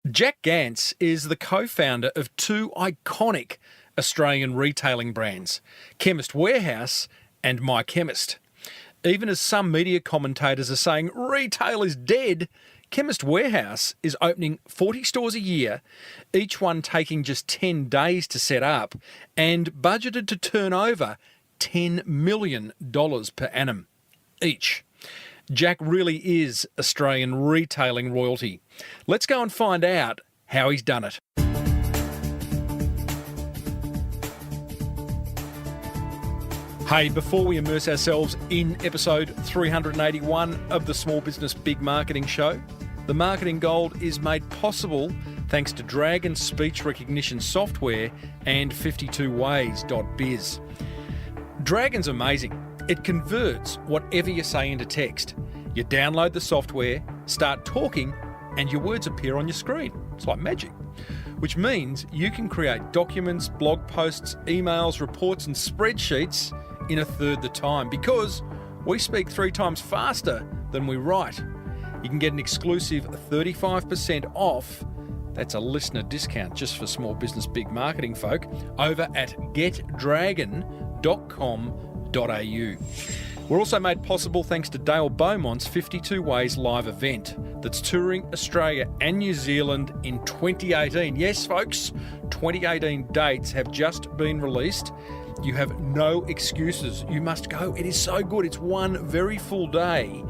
Jack Gance is the co-founder of two iconic Australian retailing brands, Chemist Warehouse and My Chemist. Even as some media commentators are saying retail is dead, Chemist Warehouse is opening 40 stores a year, each one taking just 10 days to set up, and budgeted to turn over $10 million per annum each. Jack really is Australian retailing royalty. Let's go and find out how he's done it. Hey, before we immerse ourselves in episode 381 of the Small Business Big Marketing Show, the marketing gold is made possible thanks to Dragon speech recognition software and 52ways.biz. Dragon's amazing. It converts whatever you say into text. You download the software, start talking, and your words appear on your screen. It's like magic. Which means you can create documents, blog posts, emails, reports, and spreadsheets in a third the time because we speak 3 times faster than we write. You can get an exclusive 35% off. That's a listener discount just for small business big marketing folk over at getdragon.com.au. We're also made possible thanks to Dale Beaumont's 52 Ways live event that's touring Australia and New Zealand in 2018. Yes, folks, 2018 dates have just been released. You have no excuses. You must go. It is so good. It's one very full day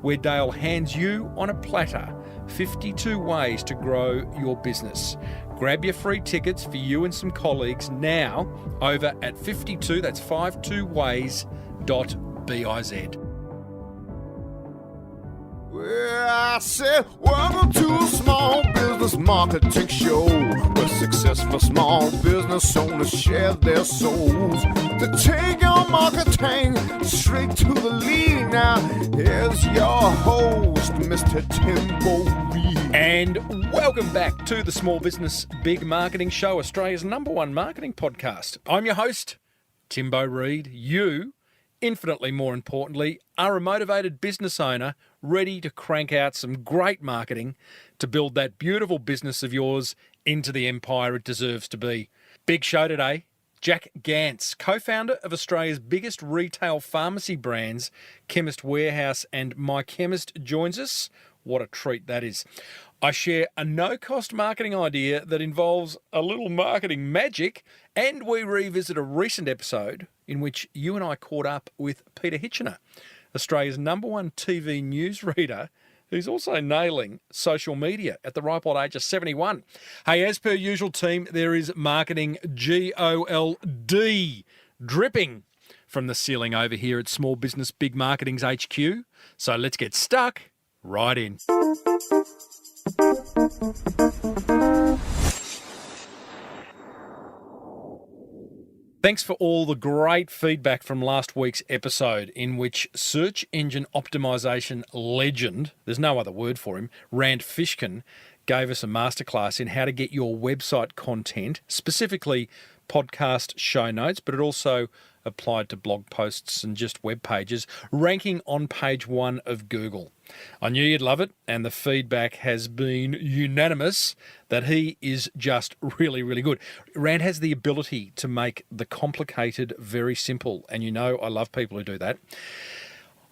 where Dale hands you on a platter 52 ways to grow your business. Grab your free tickets for you and some colleagues now over at 52, that's 52ways.biz. Well, I said, welcome to a small business marketing show where successful small business owners share their souls to take your marketing straight to the lead. Now, here's your host, Mr. Timbo Reid. And welcome back to the Small Business Big Marketing Show, Australia's #1 marketing podcast. I'm your host, Timbo Reid. You, infinitely more importantly, are a motivated business owner ready to crank out some great marketing to build that beautiful business of yours into the empire it deserves to be. Big show today. Jack Gance, co-founder of Australia's biggest retail pharmacy brands, Chemist Warehouse and My Chemist, joins us. What a treat that is. I share a no-cost marketing idea that involves a little marketing magic, and we revisit a recent episode in which you and I caught up with Peter Hitchener, Australia's #1 TV newsreader, who's also nailing social media at the ripe old age of 71. Hey, as per usual, team, there is marketing GOLD dripping from the ceiling over here at Small Business Big Marketing's HQ. So let's get stuck right in. Thanks for all the great feedback from last week's episode in which search engine optimization legend, there's no other word for him, Rand Fishkin, gave us a masterclass in how to get your website content, specifically podcast show notes, but it also applied to blog posts and just web pages, ranking on page 1 of Google. I knew you'd love it, and the feedback has been unanimous that he is just really, really good. Rand has the ability to make the complicated very simple, and you know I love people who do that.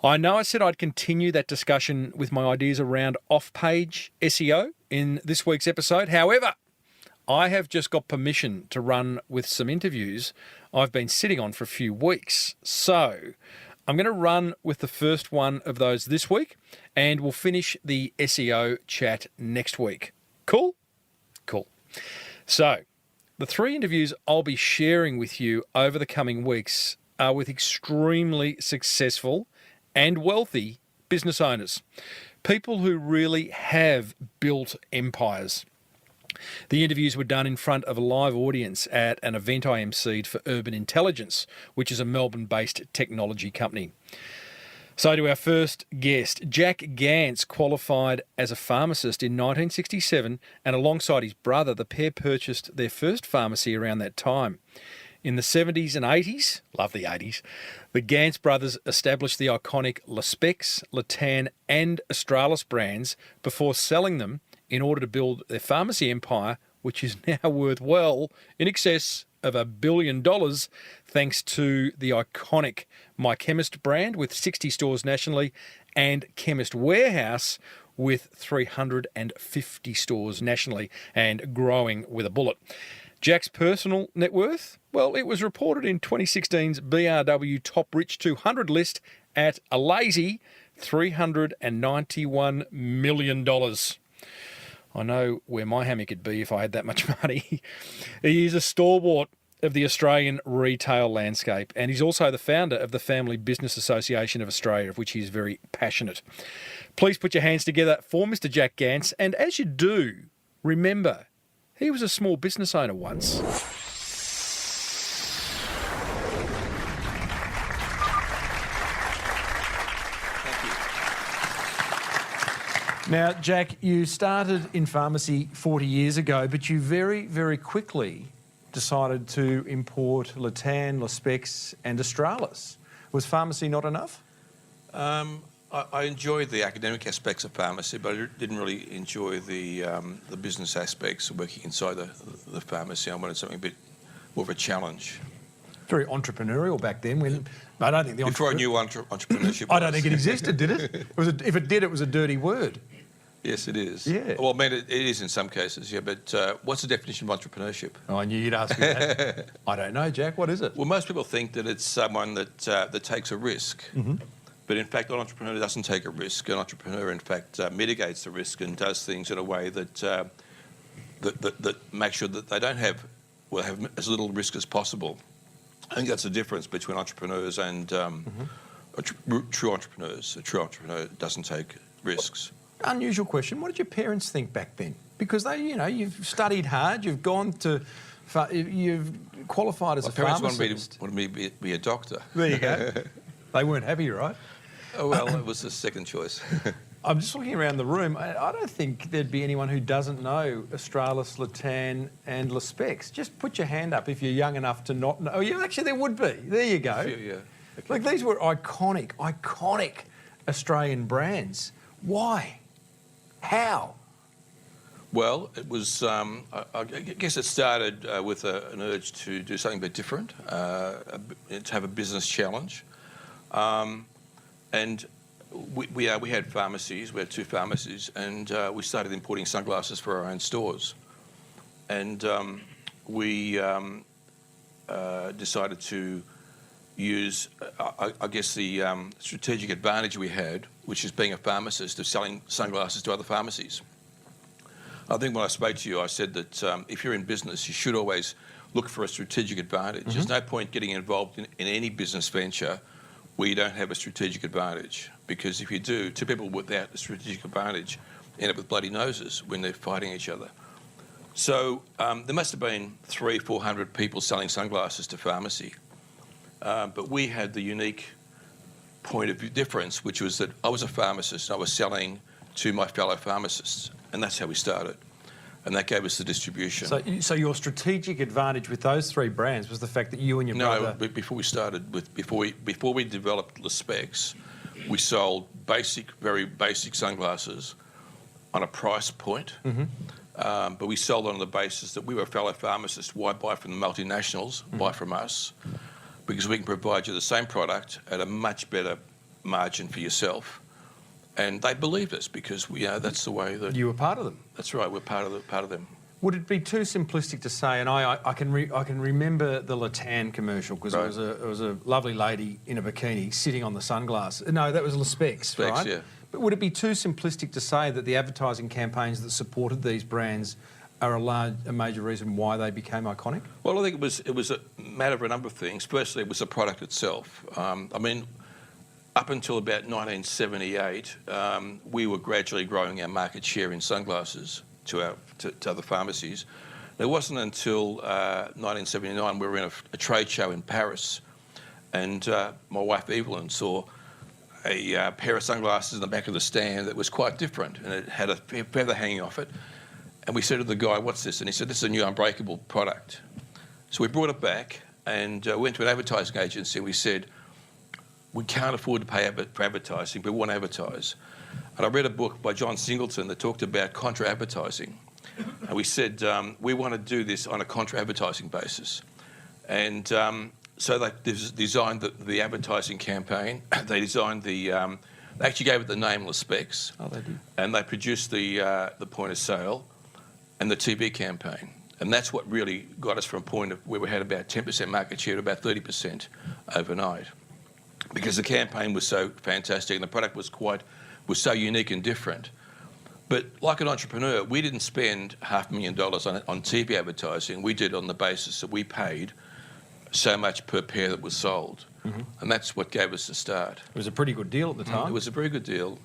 I know I said I'd continue that discussion with my ideas around off-page SEO in this week's episode. However, I have just got permission to run with some interviews I've been sitting on for a few weeks. So I'm going to run with the first one of those this week, and we'll finish the SEO chat next week. Cool? Cool. So the 3 interviews I'll be sharing with you over the coming weeks are with extremely successful and wealthy business owners, people who really have built empires. The interviews were done in front of a live audience at an event I emceed for Urban Intelligence, which is a Melbourne-based technology company. So to our first guest, Jack Gance qualified as a pharmacist in 1967, and alongside his brother, the pair purchased their first pharmacy around that time. In the 70s and 80s, love the 80s, the Gance brothers established the iconic Le Specs, Le Tan and Australis brands before selling them in order to build their pharmacy empire, which is now worth well in excess of $1 billion, thanks to the iconic My Chemist brand with 60 stores nationally and Chemist Warehouse with 350 stores nationally and growing with a bullet. Jack's personal net worth? Well, it was reported in 2016's BRW Top Rich 200 list at a lazy $391 million. I know where my hammock would be if I had that much money. He is a stalwart of the Australian retail landscape, and he's also the founder of the Family Business Association of Australia, of which he is very passionate. Please put your hands together for Mr. Jack Gance, and as you do, remember, he was a small business owner once. Now, Jack, you started in pharmacy 40 years ago, but you very, very quickly decided to import Tan, Australis and Australis. Was pharmacy not enough? I enjoyed the academic aspects of pharmacy, but I didn't really enjoy the business aspects of working inside the pharmacy. I wanted something a bit more of a challenge. Very entrepreneurial back then. When I don't think before I knew entrepreneurship. I don't think it existed, did it? If it did, it was a dirty word. Yes, it is. Yeah. Well, I mean, it is in some cases, yeah. But what's the definition of entrepreneurship? Oh, I knew you'd ask me that. I don't know, Jack. What is it? Well, most people think that it's someone that takes a risk. Mm-hmm. But in fact, an entrepreneur doesn't take a risk. An entrepreneur, in fact, mitigates the risk and does things in a way that makes sure that they don't have as little risk as possible. I think that's the difference between entrepreneurs and true entrepreneurs. A true entrepreneur doesn't take risks. Unusual question. What did your parents think back then? Because they, you've studied hard, you've qualified as a pharmacist. My parents wanted me to be a doctor. There you go. They weren't happy, right? Oh, well, it was the second choice. I'm just looking around the room. I don't think there'd be anyone who doesn't know Australis, Tan and Australis. Just put your hand up if you're young enough to not know. Oh, yeah, actually, there would be. There you go. Yeah. Okay. Like, these were iconic Australian brands. Why? How? Well, it was, I guess it started with an urge to do something a bit different, to have a business challenge. And we had pharmacies, we had 2 pharmacies, and we started importing sunglasses for our own stores. And we decided to use, I guess, the strategic advantage we had, which is being a pharmacist, of selling sunglasses to other pharmacies. I think when I spoke to you, I said that if you're in business, you should always look for a strategic advantage. Mm-hmm. There's no point getting involved in any business venture where you don't have a strategic advantage, because if you do, 2 people without a strategic advantage end up with bloody noses when they're fighting each other. So there must have been 300-400 people selling sunglasses to pharmacy. But we had the unique point of difference, which was that I was a pharmacist and I was selling to my fellow pharmacists, and that's how we started. And that gave us the distribution. So your strategic advantage with those 3 brands was the fact that you and your brother... No, before we started, before we developed the specs, we sold very basic sunglasses on a price point. Mm-hmm. But we sold on the basis that we were fellow pharmacists. Why buy from the multinationals? Mm-hmm. Buy from us. Because we can provide you the same product at a much better margin for yourself. And they believed us because that's the way that... You were part of them. That's right, we're part of them. Would it be too simplistic to say, and I can remember the Tan commercial, because right. it was a lovely lady in a bikini sitting on the sunglasses. No, that was Specs, right? Yeah. But would it be too simplistic to say that the advertising campaigns that supported these brands are a major reason why they became iconic? Well, I think it was a matter of a number of things. Firstly, it was the product itself. Up until about 1978, we were gradually growing our market share in sunglasses to other pharmacies. It wasn't until 1979 we were in a trade show in Paris, and my wife Evelyn saw a pair of sunglasses in the back of the stand that was quite different, and it had a feather hanging off it. And we said to the guy, "What's this?" And he said, "This is a new unbreakable product." So we brought it back and went to an advertising agency. We said, "We can't afford to pay for advertising, but we want to advertise." And I read a book by John Singleton that talked about contra advertising. And we said, we want to do this on a contra advertising basis. And so they designed the advertising campaign. They designed they actually gave it the name Specs. Oh, they did. And they produced the point of sale and the TV campaign. And that's what really got us from a point of where we had about 10% market share to about 30% overnight. Because the campaign was so fantastic and the product was so unique and different. But like an entrepreneur, we didn't spend $500,000 on TV advertising. We did it on the basis that we paid so much per pair that was sold. Mm-hmm. And that's what gave us the start. It was a pretty good deal at the time. It was a very good deal.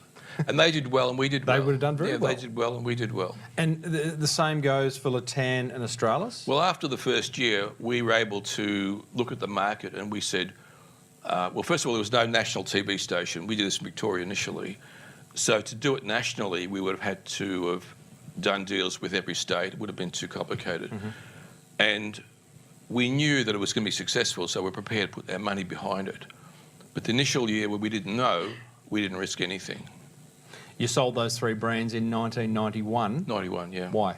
And they did well and we did well. They would have done very well. Yeah, they did well and we did well. And the same goes for Tan Australis? Well, after the first year, we were able to look at the market and we said, well, first of all, there was no national TV station. We did this in Victoria initially. So to do it nationally, we would have had to have done deals with every state. It would have been too complicated. Mm-hmm. And we knew that it was going to be successful, so we're prepared to put our money behind it. But the initial year where we didn't know, we didn't risk anything. You sold those 3 brands in 1991? 91, yeah. Why?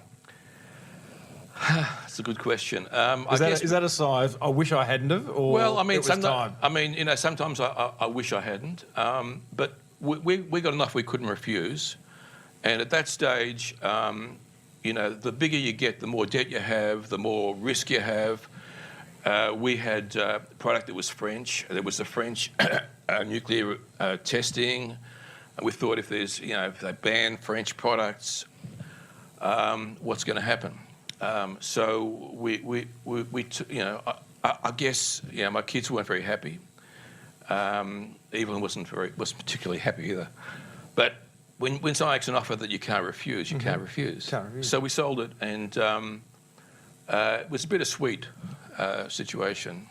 That's a good question. Is that a sigh of, I wish I hadn't have, or well, I mean, it was time? I mean, you know, sometimes I wish I hadn't, but we got enough we couldn't refuse. And at that stage, you know, the bigger you get, the more debt you have, the more risk you have. We had a product that was French. There was the French nuclear testing. And we thought if they ban French products, what's going to happen? So I guess, you know, my kids weren't very happy. Evelyn wasn't particularly happy either. But when someone makes an offer that you can't refuse, you can't refuse. Can't refuse. So we sold it, and it was a bittersweet situation.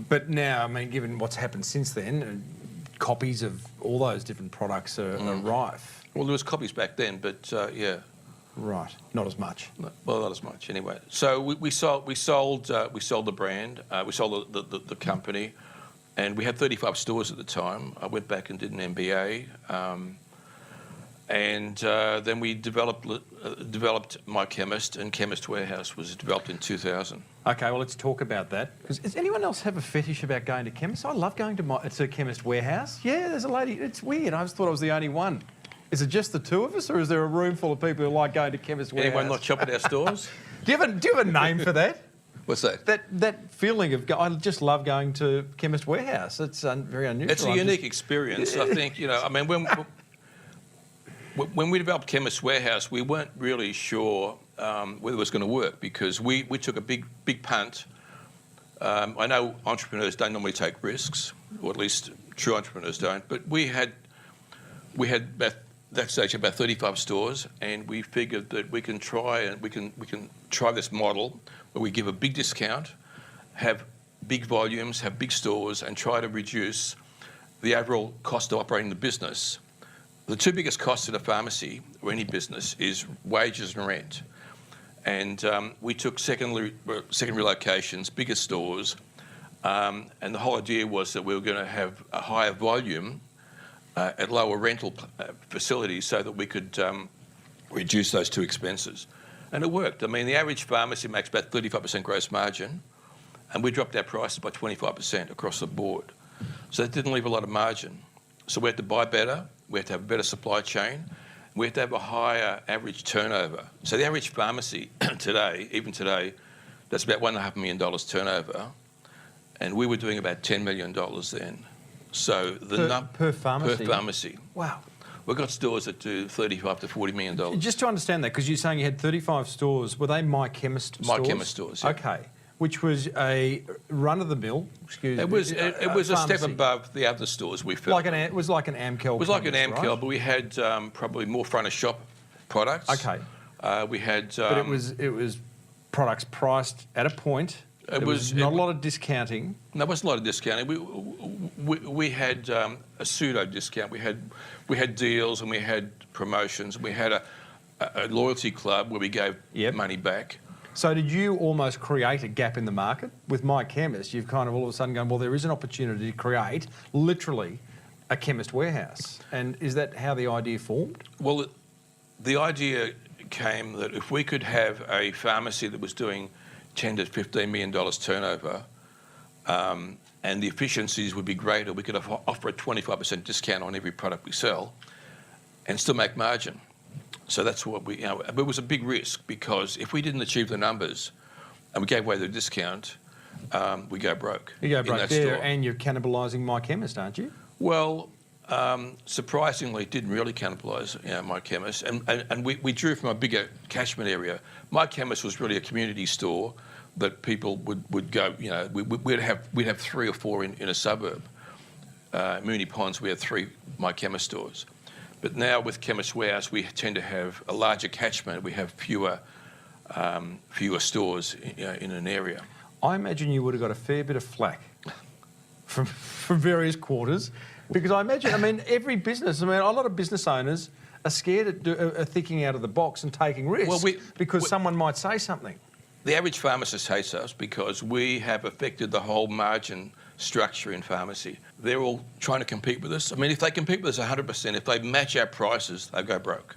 But now, I mean, given what's happened since then, copies of all those different products are rife. Well, there was copies back then, but yeah. Right, not as much. Well, not as much anyway. So we sold the brand, we sold the company, and we had 35 stores at the time. I went back and did an MBA, and then we developed My Chemist, and Chemist Warehouse was developed in 2000. Okay, well, let's talk about that. Does anyone else have a fetish about going to chemists? I love going to Chemist Warehouse. Yeah, there's a lady. It's weird. I just thought I was the only one. Is it just the two of us, or is there a room full of people who like going to Chemist Warehouse? Anyone not shop at our stores? Do you have a name for that? What's that? That feeling of I just love going to Chemist Warehouse. It's very unusual. It's a unique experience. I think, you know, I mean, when we developed Chemist Warehouse, we weren't really sure whether it was going to work because we took a big punt. I know entrepreneurs don't normally take risks, or at least true entrepreneurs don't, but we had about that stage about 35 stores, and we figured that we can try this model where we give a big discount, have big volumes, have big stores, and try to reduce the overall cost of operating the business. The two biggest costs in a pharmacy or any business is wages and rent. And we took secondary locations, bigger stores, and the whole idea was that we were going to have a higher volume at lower rental facilities so that we could reduce those two expenses. And it worked. I mean, the average pharmacy makes about 35% gross margin, and we dropped our prices by 25% across the board. So it didn't leave a lot of margin. So we had to buy better, we had to have a better supply chain, we had to have a higher average turnover. So the average pharmacy today, even today, that's about $1.5 million turnover, and we were doing about $10 million then. So per pharmacy? Per pharmacy. Wow. We've got stores that do $35 to $40 million. Just to understand that, because you're saying you had 35 stores, were they My Chemist stores? My Chemist stores, yeah. Okay. Which was a run-of-the-mill, it was a step above the other stores we felt. It was like an Amcal. It was like an Amcal, right? but we had probably more front-of-shop products. Okay. We had... but it was products priced at a point. There was not a lot of discounting. No, there wasn't a lot of discounting. We had a pseudo discount. We had deals and we had promotions. We had a loyalty club where we gave money back. So did you almost create a gap in the market? With My Chemist, you've kind of all of a sudden gone, well, there is an opportunity to create literally a Chemist Warehouse. And is that how the idea formed? Well, the idea came that if we could have a pharmacy that was doing $10 to $15 million turnover, and the efficiencies would be greater, we could offer a 25% discount on every product we sell and still make margin. So that's what we, it was a big risk, because if we didn't achieve the numbers and we gave away the discount, we go broke. You go in broke that there, store. and you're cannibalising My Chemist, aren't you? Well, surprisingly, it didn't really cannibalise My Chemist, and we drew from a bigger catchment area. My Chemist was really a community store that people would go. We'd have 3 or 4 in a suburb. Moonee Ponds, we had 3 My Chemist stores, but now with Chemist Warehouse, we tend to have a larger catchment. We have fewer stores in an area. I imagine you would have got a fair bit of flack from various quarters, because I imagine, every business, a lot of business owners are scared of thinking out of the box and taking risks, because someone might say something. The average pharmacist hates us because we have affected the whole margin structure in pharmacy. They're all trying to compete with us. If they compete with us 100%, if they match our prices, they go broke.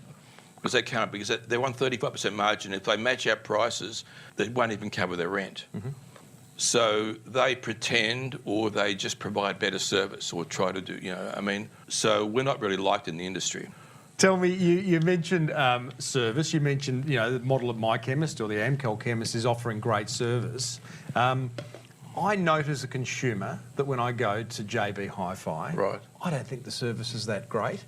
Because they can't, because they're on 35% margin. If they match our prices, they won't even cover their rent. Mm-hmm. So they pretend, or they just provide better service, or try to do, so we're not really liked in the industry. Tell me, you mentioned service. You mentioned, the model of My Chemist or the Amcal Chemist is offering great service. I note as a consumer that when I go to JB Hi-Fi, right, I don't think the service is that great.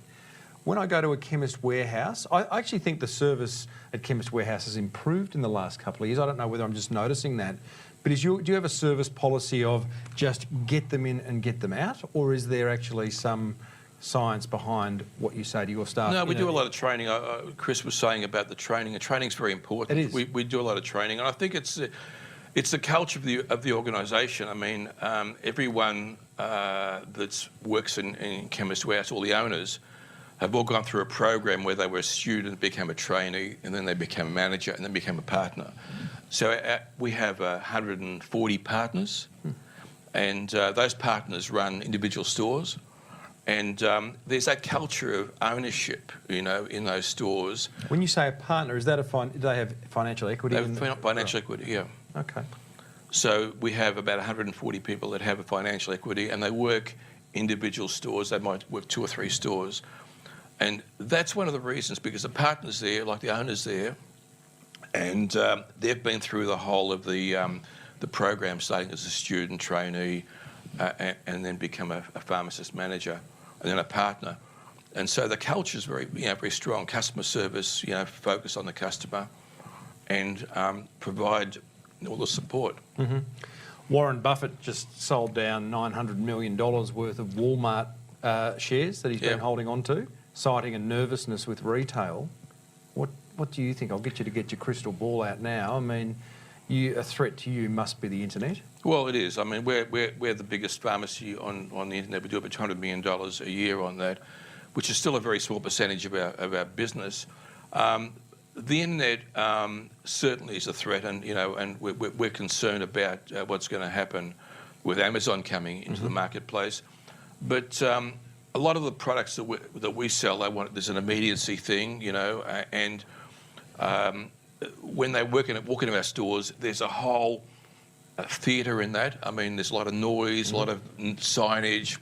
When I go to a Chemist Warehouse, I actually think the service at Chemist Warehouse has improved in the last couple of years. I don't know whether I'm just noticing that. But do you have a service policy of just get them in and get them out? Or is there actually some science behind what you say to your staff? No, we do a lot of training. Chris was saying about the training, and training's very important. It is. We do a lot of training, and I think it's the culture of the organisation. Everyone that works in Chemist Warehouse, all the owners, have all gone through a program where they were a student, became a trainee, and then they became a manager, and then became a partner. So we have 140 partners, and those partners run individual stores. And there's that culture of ownership, in those stores. When you say a partner, is that do they have financial equity? They have financial equity, yeah. Okay. So we have about 140 people that have a financial equity, and they work individual stores. They might work 2 or 3 stores. And that's one of the reasons, because the partners there, like the owners there, and they've been through the whole of the program, starting as a student, trainee, and then become a pharmacist manager, and then a partner. And so the culture is very strong. Customer service, focus on the customer, and provide all the support. Mm-hmm. Warren Buffett just sold down $900 million worth of Walmart shares that he's been holding on to, citing a nervousness with retail. What do you think? I'll get you to get your crystal ball out now. A threat to you must be the internet. Well, it is. We're the biggest pharmacy on the internet. We do about $200 million a year on that, which is still a very small percentage of our business. The internet certainly is a threat, and we're concerned about what's going to happen with Amazon coming into the marketplace. But a lot of the products that we sell, there's an immediacy thing, and when they walk into our stores, there's a whole theatre in that. There's a lot of noise, a lot of signage.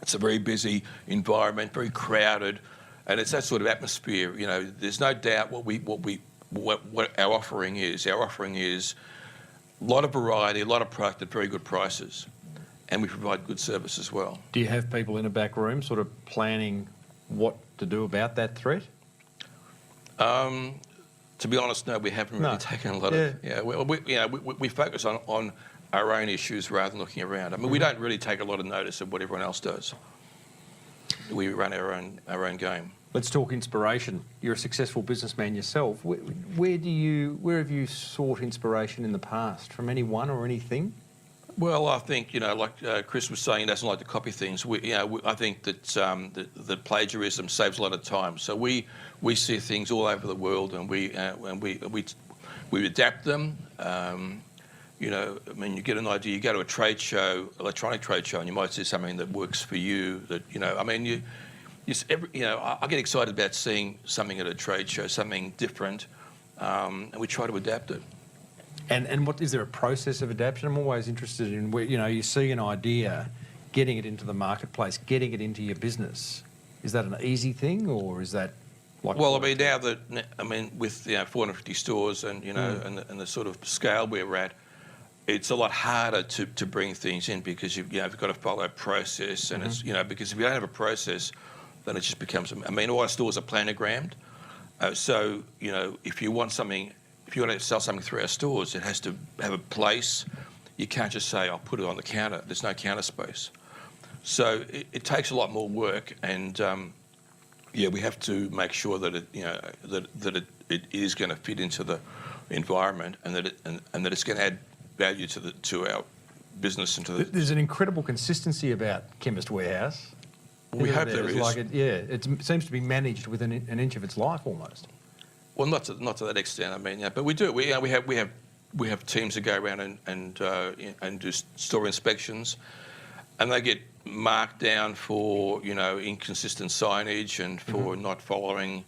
It's a very busy environment, very crowded, and it's that sort of atmosphere. There's no doubt what our offering is. Our offering is a lot of variety, a lot of product at very good prices, and we provide good service as well. Do you have people in a back room sort of planning what to do about that threat? To be honest, no, we haven't really taken a lot of... We focus on our own issues rather than looking around. We don't really take a lot of notice of what everyone else does. We run our own game. Let's talk inspiration. You're a successful businessman yourself. Where have you sought inspiration in the past? From anyone or anything? Well, I think, like Chris was saying, he doesn't like to copy things. I think that that plagiarism saves a lot of time. So we see things all over the world, and we adapt them. You know, I mean, you get an idea. You go to a trade show, electronic trade show, and you might see something that works for you. That you know, I mean, I get excited about seeing something at a trade show, something different, and we try to adapt it. And what is there a process of adaptation? I'm always interested in where you see an idea, getting it into the marketplace, getting it into your business. Is that an easy thing, or is that like? Well, I mean, with 450 stores and and the sort of scale we're at, it's a lot harder to bring things in because you've got to follow a process, and it's because if you don't have a process, then it just becomes. I mean, all our stores are planogrammed, so if you want something. If you want to sell something through our stores, it has to have a place. You can't just say, "I'll put it on the counter." There's no counter space, so it takes a lot more work. And we have to make sure that it is going to fit into the environment, and that it's going to add value to our business and to the. There's an incredible consistency about Chemist Warehouse. We hope there is. It seems to be managed within an inch of its life almost. Well, not to that extent. I mean, but we do. We have teams that go around and do store inspections, and they get marked down for inconsistent signage and for not following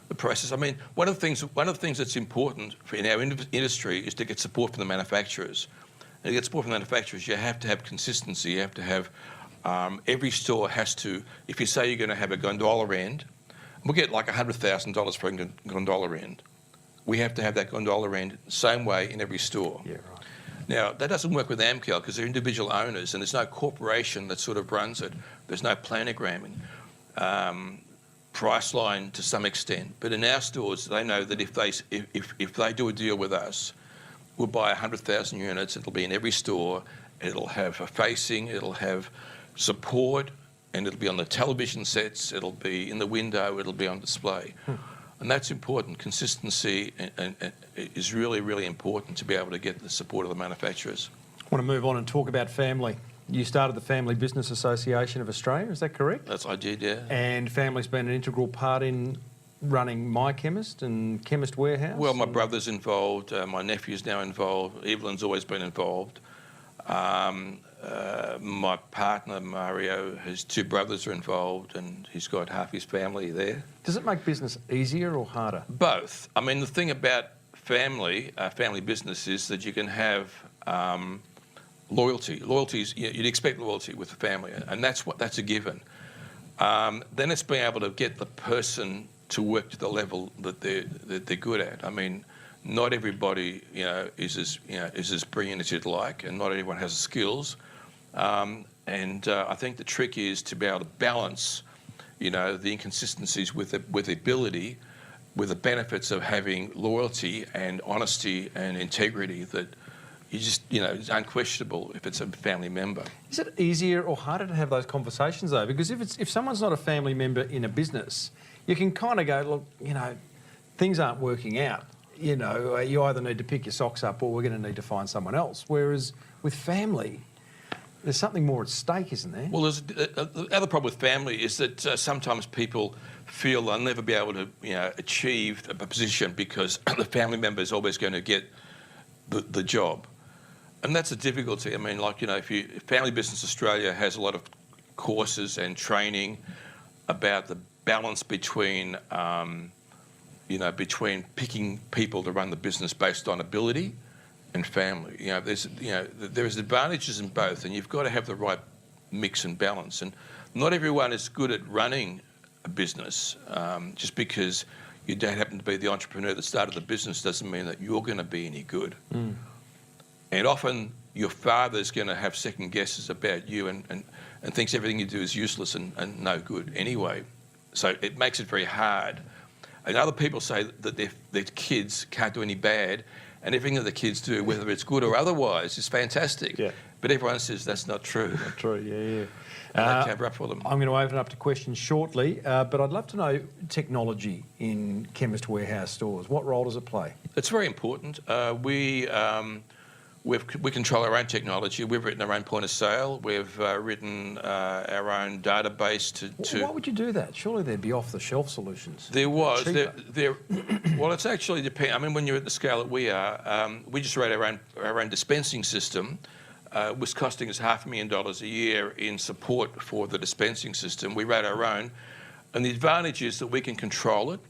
the process. I mean, one of the things that's important in our industry is to get support from the manufacturers. And to get support from the manufacturers, you have to have consistency. You have to have every store has to. If you say you're going to have a gondola end. We'll get like $100,000 for a gondola end. We have to have that gondola end the same way in every store. Yeah, right. Now, that doesn't work with Amcal because they're individual owners and there's no corporation that sort of runs it. There's no planogramming. Priceline to some extent. But in our stores, they know that if they do a deal with us, we'll buy 100,000 units. It'll be in every store. It'll have a facing. It'll have support. And it'll be on the television sets, it'll be in the window, it'll be on display. And that's important. Consistency is really, really important to be able to get the support of the manufacturers. I want to move on and talk about family. You started the Family Business Association of Australia, is that correct? I did, yeah. And family's been an integral part in running My Chemist and Chemist Warehouse? Well, my brother's involved, my nephew's now involved, Evelyn's always been involved. My partner, Mario, his two brothers are involved and he's got half his family there. Does it make business easier or harder? Both. I mean, the thing about family business is that you can have loyalty. Loyalties, you'd expect loyalty with the family, and that's a given. Then it's being able to get the person to work to the level that they're good at. I mean, not everybody is as brilliant as you'd like, and not everyone has the skills. I think the trick is to be able to balance, the inconsistencies with the ability, with the benefits of having loyalty and honesty and integrity that you just, is unquestionable if it's a family member. Is it easier or harder to have those conversations though? Because if someone's not a family member in a business, you can kind of go, look, things aren't working out. You either need to pick your socks up or we're going to need to find someone else. Whereas with family, there's something more at stake, isn't there? Well, the other problem with family is that sometimes people feel they'll never be able to, achieve a position because the family member is always going to get the job. And that's a difficulty. I mean, if Family Business Australia has a lot of courses and training about the balance between, between picking people to run the business based on ability and family. There's advantages in both, and you've got to have the right mix and balance. And not everyone is good at running a business. Just because you don't happen to be the entrepreneur that started the business doesn't mean that you're going to be any good. Mm. And often your father's going to have second guesses about you and thinks everything you do is useless and no good anyway. So it makes it very hard. And other people say that their kids can't do any bad, and everything that the kids do, whether it's good or otherwise, is fantastic. Yeah. But everyone says that's not true. Not true, yeah. And they cover up for them. I'm going to open up to questions shortly, but I'd love to know technology in Chemist Warehouse stores. What role does it play? It's very important. We control our own technology. We've written our own point of sale. We've written our own database to. Why would you do that? Surely there'd be off-the-shelf solutions. There was. Cheaper. Well, it's actually depend. I mean, when you're at the scale that we are, we just wrote our own dispensing system. Was costing us $500,000 a year in support for the dispensing system. We wrote our own, and the advantage is that we can control it.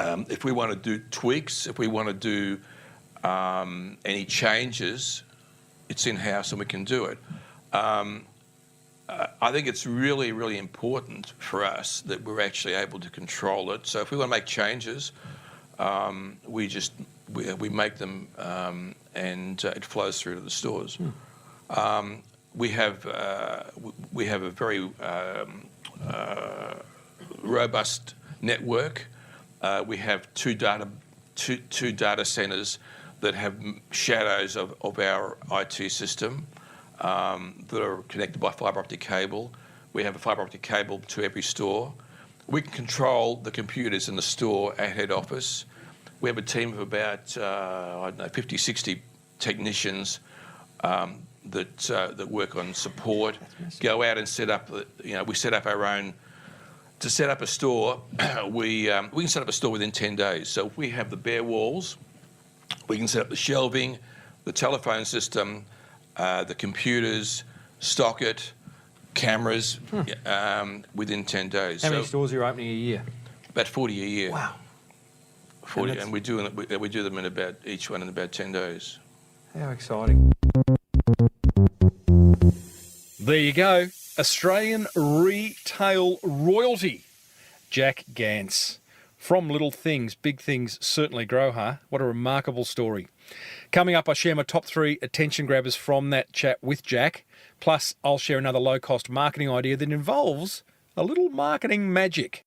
If we want to do tweaks, if we want to do any changes, it's in-house and we can do it. I think it's really, really important for us that we're actually able to control it. So if we want to make changes, we make them and it flows through to the stores. We have a very robust network. We have two data centres that have shadows of our IT system that are connected by fibre optic cable. We have a fibre optic cable to every store. We can control the computers in the store at head office. We have a team of about, 50, 60 technicians that work on support, go out and set up, we set up our own. To set up a store, we can set up a store within 10 days. So if we have the bare walls, we can set up the shelving, the telephone system, the computers, stock it, cameras within 10 days. How many stores are you opening a year? About 40 a year. Wow. 40, and we do them in each one in about 10 days. How exciting. There you go. Australian retail royalty, Jack Gance. From little things, big things certainly grow, huh? What a remarkable story. Coming up, I share my top 3 attention grabbers from that chat with Jack. Plus, I'll share another low-cost marketing idea that involves a little marketing magic.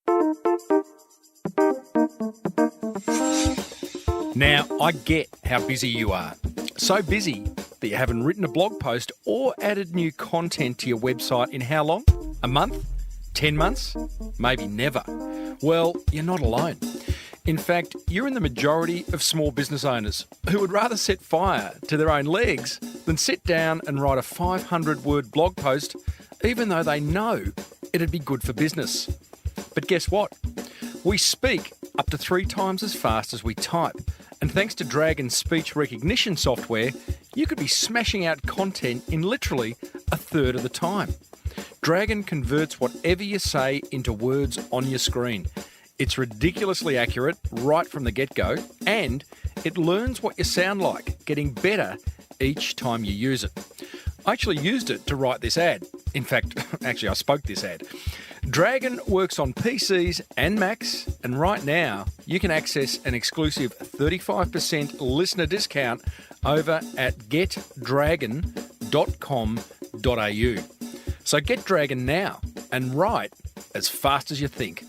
Now, I get how busy you are. So busy that you haven't written a blog post or added new content to your website in how long? A month? 10 months? Maybe never. Well, you're not alone. In fact, you're in the majority of small business owners who would rather set fire to their own legs than sit down and write a 500-word blog post, even though they know it'd be good for business. But guess what? We speak up to 3 times as fast as we type. And thanks to Dragon's speech recognition software, you could be smashing out content in literally a third of the time. Dragon converts whatever you say into words on your screen. It's ridiculously accurate right from the get-go, and it learns what you sound like, getting better each time you use it. I actually used it to write this ad. In fact, I spoke this ad. Dragon works on PCs and Macs, and right now you can access an exclusive 35% listener discount over at getdragon.com.au. So get Dragon now and write as fast as you think.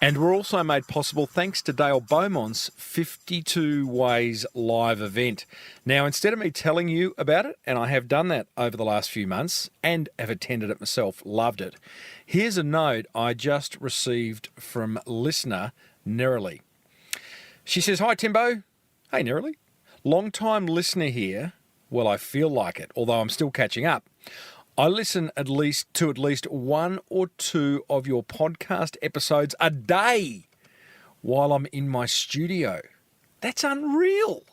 And we're also made possible thanks to Dale Beaumont's 52 Ways live event. Now, instead of me telling you about it, and I have done that over the last few months and have attended it myself, loved it, here's a note I just received from listener Nerily. She says, "Hi, Timbo." Hey, Nerily. Long-time listener here. Well, I feel like it, although I'm still catching up. I listen to at least 1 or 2 of your podcast episodes a day while I'm in my studio. That's unreal.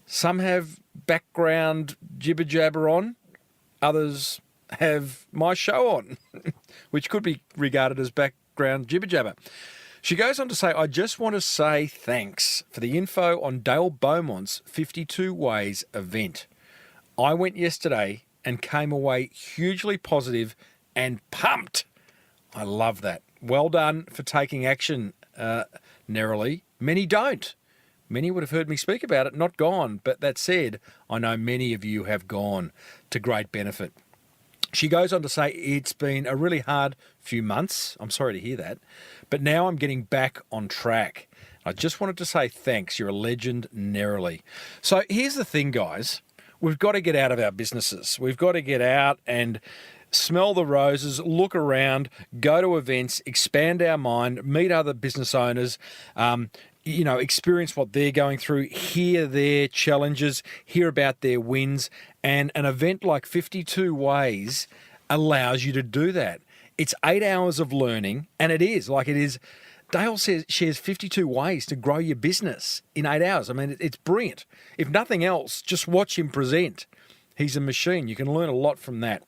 Some have background jibber-jabber on. Others have my show on, which could be regarded as background jibber-jabber. She goes on to say, "I just want to say thanks for the info on Dale Beaumont's 52 Ways event. I went yesterday and came away hugely positive and pumped." I love that. Well done for taking action, Nerily. Many don't. Many would have heard me speak about it, not gone. But that said, I know many of you have gone to great benefit. She goes on to say, "It's been a really hard few months." I'm sorry to hear that. "But now I'm getting back on track. I just wanted to say thanks. You're a legend, Nerily." So here's the thing, guys. We've got to get out of our businesses. We've got to get out and smell the roses, look around, go to events, expand our mind, meet other business owners. experience what they're going through, hear their challenges, hear about their wins. And an event like 52 Ways allows you to do that. It's 8 hours of learning, and it is. Dale shares 52 ways to grow your business in 8 hours. I mean, it's brilliant. If nothing else, just watch him present. He's a machine. You can learn a lot from that.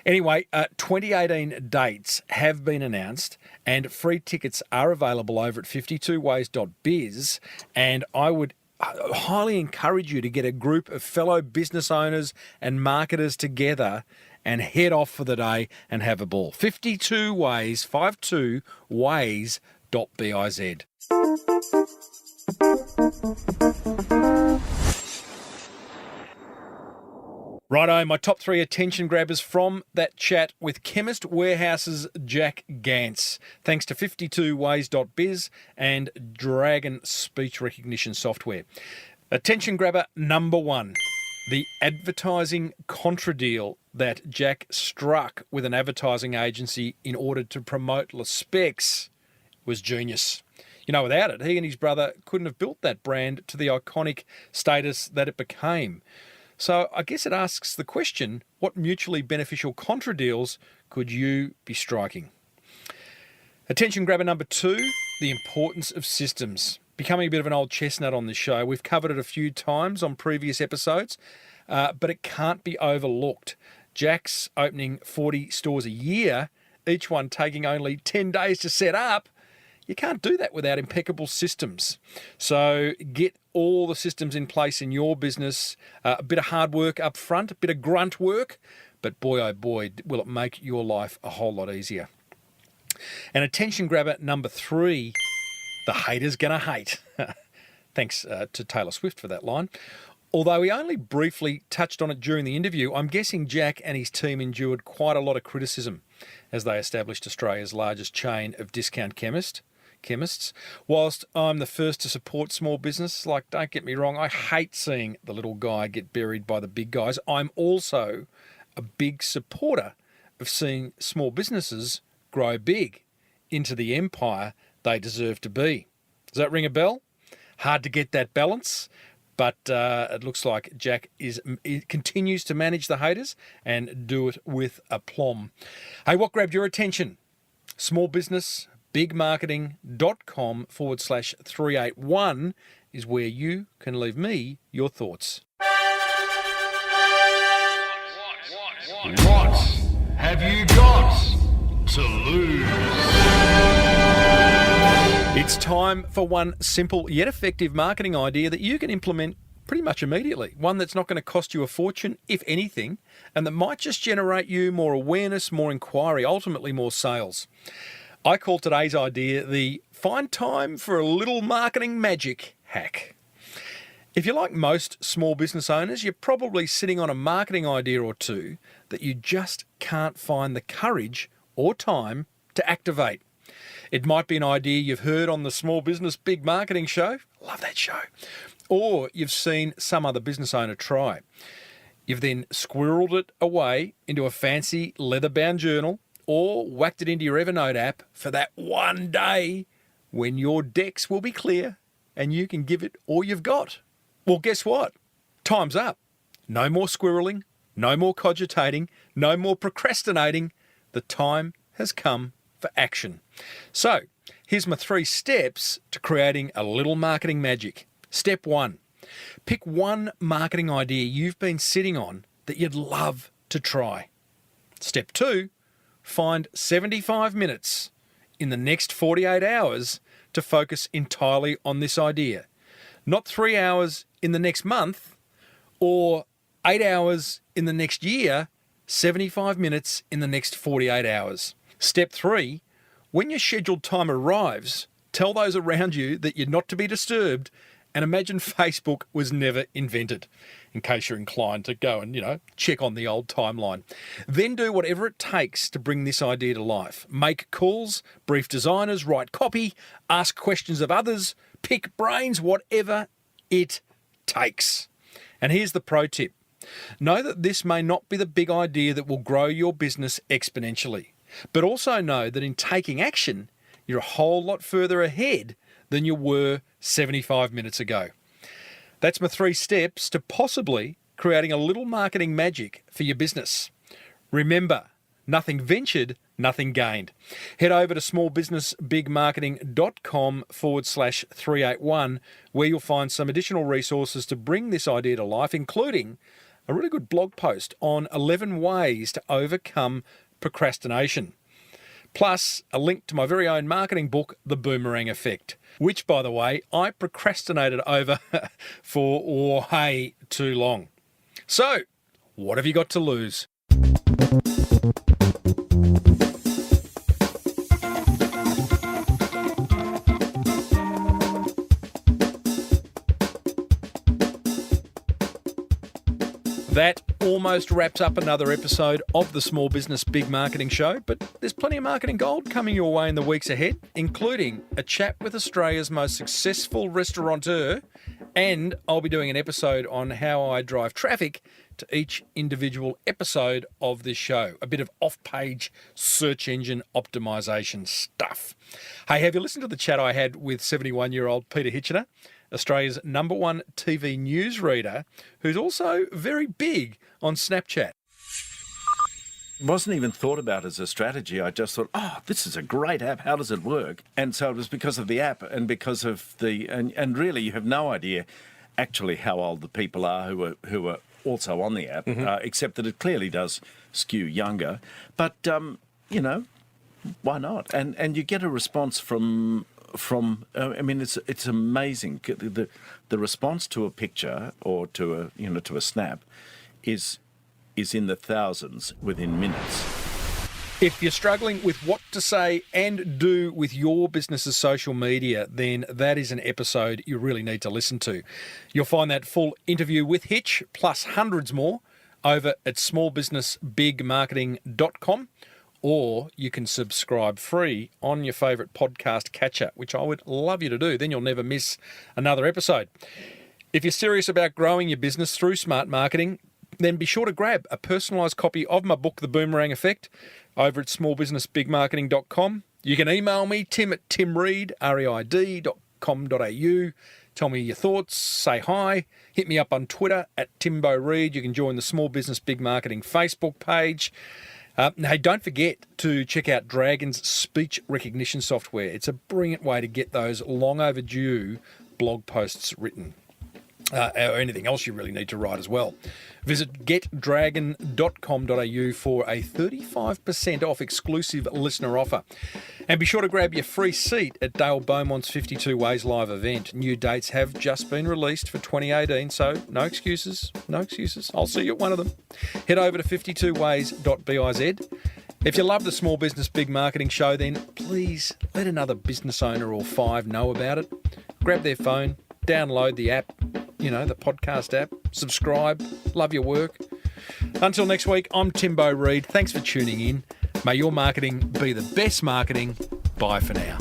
Anyway, 2018 dates have been announced and free tickets are available over at 52ways.biz, and I would highly encourage you to get a group of fellow business owners and marketers together and head off for the day and have a ball. 52 Ways, 52ways.biz. Righto, my top 3 attention grabbers from that chat with Chemist Warehouse's Jack Gance. Thanks to 52ways.biz and Dragon speech recognition software. Attention grabber number 1. The advertising contra deal that Jack struck with an advertising agency in order to promote Le Specs was genius. Without it, he and his brother couldn't have built that brand to the iconic status that it became. So I guess it asks the question, what mutually beneficial contra deals could you be striking? Attention grabber number 2, the importance of systems. Becoming a bit of an old chestnut on this show. We've covered it a few times on previous episodes, but it can't be overlooked. Jack's opening 40 stores a year, each one taking only 10 days to set up. You can't do that without impeccable systems. So get all the systems in place in your business. A bit of hard work up front, a bit of grunt work, but boy, oh boy, will it make your life a whole lot easier. And attention grabber number 3, the hater's gonna hate. Thanks to Taylor Swift for that line. Although he only briefly touched on it during the interview, I'm guessing Jack and his team endured quite a lot of criticism as they established Australia's largest chain of discount chemists. Whilst I'm the first to support small business, don't get me wrong, I hate seeing the little guy get buried by the big guys. I'm also a big supporter of seeing small businesses grow big into the empire they deserve to be. Does that ring a bell? Hard to get that balance, but it looks like Jack continues to manage the haters and do it with aplomb. Hey, what grabbed your attention? smallbusinessbigmarketing.com/381 is where you can leave me your thoughts. What have you got to lose? It's time for one simple yet effective marketing idea that you can implement pretty much immediately. One that's not going to cost you a fortune, if anything, and that might just generate you more awareness, more inquiry, ultimately more sales. I call today's idea the find time for a little marketing magic hack. If you're like most small business owners, you're probably sitting on a marketing idea or two that you just can't find the courage or time to activate. It might be an idea you've heard on the Small Business Big Marketing show. Love that show. Or you've seen some other business owner try. You've then squirreled it away into a fancy leather-bound journal or whacked it into your Evernote app for that one day when your decks will be clear and you can give it all you've got. Well, guess what? Time's up. No more squirreling, no more cogitating, no more procrastinating. The time has come for action. So, here's my 3 steps to creating a little marketing magic. Step 1, pick one marketing idea you've been sitting on that you'd love to try. Step 2, find 75 minutes in the next 48 hours to focus entirely on this idea. Not 3 hours in the next month or 8 hours in the next year, 75 minutes in the next 48 hours. Step 3, when your scheduled time arrives, tell those around you that you're not to be disturbed and imagine Facebook was never invented, in case you're inclined to go and, check on the old timeline. Then do whatever it takes to bring this idea to life. Make calls, brief designers, write copy, ask questions of others, pick brains, whatever it takes. And here's the pro tip. Know that this may not be the big idea that will grow your business exponentially, but also know that in taking action, you're a whole lot further ahead than you were 75 minutes ago. That's my 3 steps to possibly creating a little marketing magic for your business. Remember, nothing ventured, nothing gained. Head over to smallbusinessbigmarketing.com/381 where you'll find some additional resources to bring this idea to life, including a really good blog post on 11 ways to overcome procrastination. Plus, a link to my very own marketing book, The Boomerang Effect, which, by the way, I procrastinated over for way too long. So, what have you got to lose? That almost wraps up another episode of the Small Business Big Marketing Show, but there's plenty of marketing gold coming your way in the weeks ahead, including a chat with Australia's most successful restaurateur, and I'll be doing an episode on how I drive traffic to each individual episode of this show. A bit of off-page search engine optimization stuff. Hey, have you listened to the chat I had with 71-year-old Peter Hitchener, Australia's #1 TV newsreader, who's also very big on Snapchat? It wasn't even thought about as a strategy. I just thought, this is a great app. How does it work? And so it was because of the app and because of and really you have no idea actually how old the people are who are also on the app, except that it clearly does skew younger. But, why not? And you get a response from it's amazing. The response to a picture or to a snap is in the thousands within minutes. If you're struggling with what to say and do with your business's social media, then that is an episode you really need to listen to. You'll find that full interview with Hitch, plus hundreds more, over at smallbusinessbigmarketing.com, or you can subscribe free on your favourite podcast catcher, which I would love you to do. Then you'll never miss another episode. If you're serious about growing your business through smart marketing, then be sure to grab a personalised copy of my book, The Boomerang Effect, over at smallbusinessbigmarketing.com. You can email me, tim@timreid, reid.com.au. Tell me your thoughts, say hi, hit me up on Twitter @TimboReid. You can join the Small Business Big Marketing Facebook page. Hey, don't forget to check out Dragon's speech recognition software. It's a brilliant way to get those long overdue blog posts written. Or anything else you really need to write as well. Visit getdragon.com.au for a 35% off exclusive listener offer. And be sure to grab your free seat at Dale Beaumont's 52 Ways live event. New dates have just been released for 2018, so no excuses, no excuses. I'll see you at one of them. Head over to 52ways.biz. If you love the Small Business Big Marketing Show, then please let another business owner or 5 know about it. Grab their phone, download the app, the podcast app, subscribe, love your work. Until next week, I'm Timbo Reid. Thanks for tuning in. May your marketing be the best marketing. Bye for now.